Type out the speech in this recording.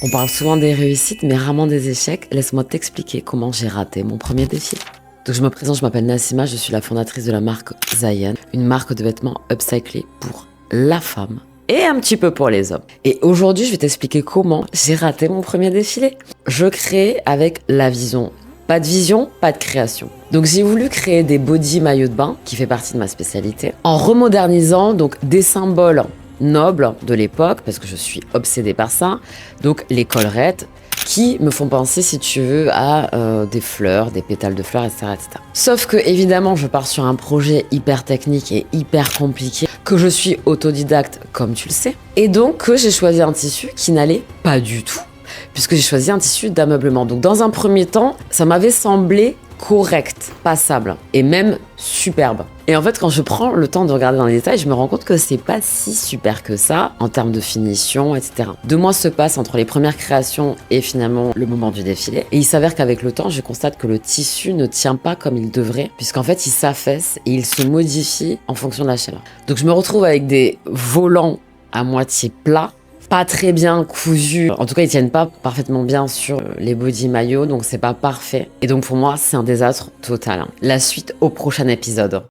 On parle souvent des réussites, mais rarement des échecs. Laisse-moi t'expliquer comment j'ai raté mon premier défilé. Donc je me présente, je m'appelle Nassima, je suis la fondatrice de la marque Zayen, une marque de vêtements upcyclés pour la femme et un petit peu pour les hommes. Et aujourd'hui, je vais t'expliquer comment j'ai raté mon premier défilé. Je crée avec la vision. Pas de vision, pas de création. Donc j'ai voulu créer des body maillots de bain, qui fait partie de ma spécialité, en remodernisant donc des symboles nobles de l'époque, parce que je suis obsédée par ça, donc les collerettes, qui me font penser, si tu veux, à des fleurs, des pétales de fleurs, etc., etc. Sauf que, évidemment, je pars sur un projet hyper technique et hyper compliqué, que je suis autodidacte, comme tu le sais, et donc que j'ai choisi un tissu qui n'allait pas du tout, puisque j'ai choisi un tissu d'ameublement. Donc dans un premier temps, ça m'avait semblé correct, passable, et même superbe. Et en fait, quand je prends le temps de regarder dans les détails, je me rends compte que c'est pas si super que ça, en termes de finition, etc. 2 mois se passent entre les premières créations et finalement le moment du défilé. Et il s'avère qu'avec le temps, je constate que le tissu ne tient pas comme il devrait, puisqu'en fait, il s'affaisse et il se modifie en fonction de la chaleur. Donc je me retrouve avec des volants à moitié plats, pas très bien cousus. En tout cas, ils tiennent pas parfaitement bien sur les body maillots, donc c'est pas parfait. Et donc pour moi, c'est un désastre total. La suite au prochain épisode.